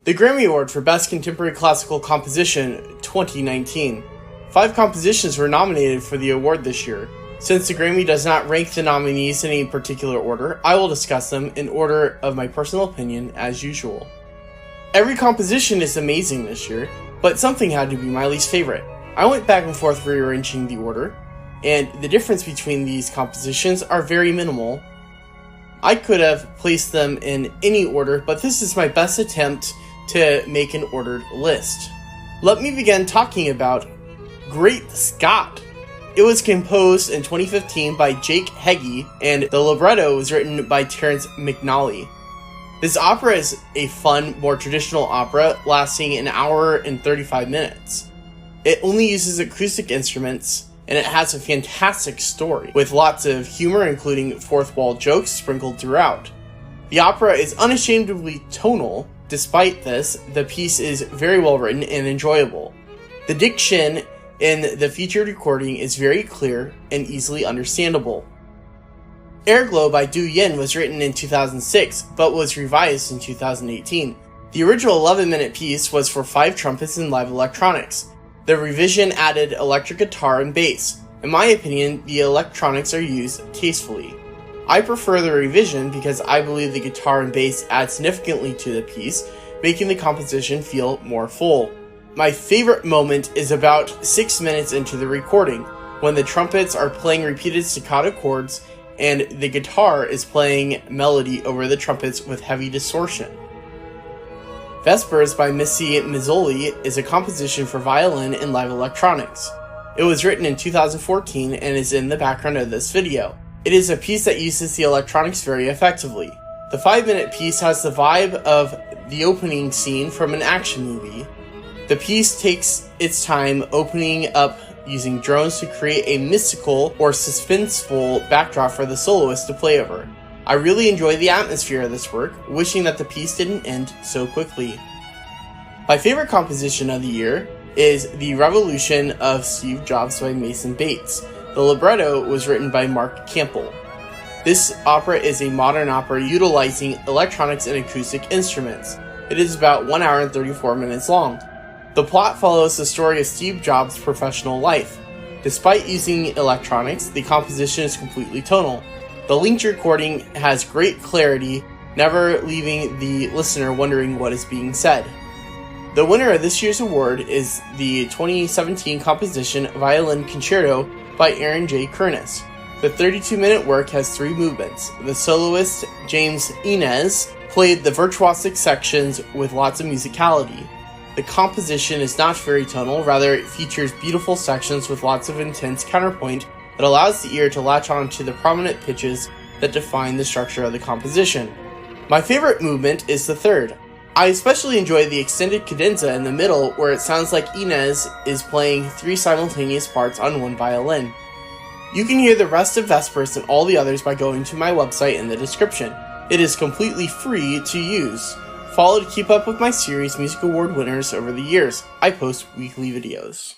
The Grammy Award for Best Contemporary Classical Composition 2019. 5 compositions were nominated for the award this year. Since the Grammy does not rank the nominees in any particular order, I will discuss them in order of my personal opinion as usual. Every composition is amazing this year, but something had to be my least favorite. I went back and forth rearranging the order, and the difference between these compositions are very minimal. I could have placed them in any order, but this is my best attempt to make an ordered list. Let me begin talking about Great Scott. It was composed in 2015 by Jake Heggie, and the libretto was written by Terrence McNally. This opera is a fun, more traditional opera lasting an hour and 35 minutes. It only uses acoustic instruments, and it has a fantastic story, with lots of humor including fourth wall jokes sprinkled throughout. The opera is unashamedly tonal. Despite this, the piece is very well written and enjoyable. The diction in the featured recording is very clear and easily understandable. Airglow by Du Yin was written in 2006, but was revised in 2018. The original 11-minute piece was for 5 trumpets and live electronics. The revision added electric guitar and bass. In my opinion, the electronics are used tastefully. I prefer the revision because I believe the guitar and bass add significantly to the piece, making the composition feel more full. My favorite moment is about 6 minutes into the recording, when the trumpets are playing repeated staccato chords and the guitar is playing melody over the trumpets with heavy distortion. Vespers by Missy Mazzoli is a composition for violin and live electronics. It was written in 2014 and is in the background of this video. It is a piece that uses the electronics very effectively. The 5-minute piece has the vibe of the opening scene from an action movie. The piece takes its time opening up using drones to create a mystical or suspenseful backdrop for the soloist to play over. I really enjoy the atmosphere of this work, wishing that the piece didn't end so quickly. My favorite composition of the year is The Revolution of Steve Jobs by Mason Bates. The libretto was written by Mark Campbell. This opera is a modern opera utilizing electronics and acoustic instruments. It is about 1 hour and 34 minutes long. The plot follows the story of Steve Jobs' professional life. Despite using electronics, the composition is completely tonal. The linked recording has great clarity, never leaving the listener wondering what is being said. The winner of this year's award is the 2017 composition Violin Concerto by Aaron J. Kernis. The 32-minute work has 3 movements. The soloist, James Inez, played the virtuosic sections with lots of musicality. The composition is not very tonal, rather it features beautiful sections with lots of intense counterpoint that allows the ear to latch on to the prominent pitches that define the structure of the composition. My favorite movement is the third. I especially enjoy the extended cadenza in the middle where it sounds like Inez is playing 3 simultaneous parts on 1 violin. You can hear the rest of Vespers and all the others by going to my website in the description. It is completely free to use. Follow to keep up with my series Music Award winners over the years. I post weekly videos.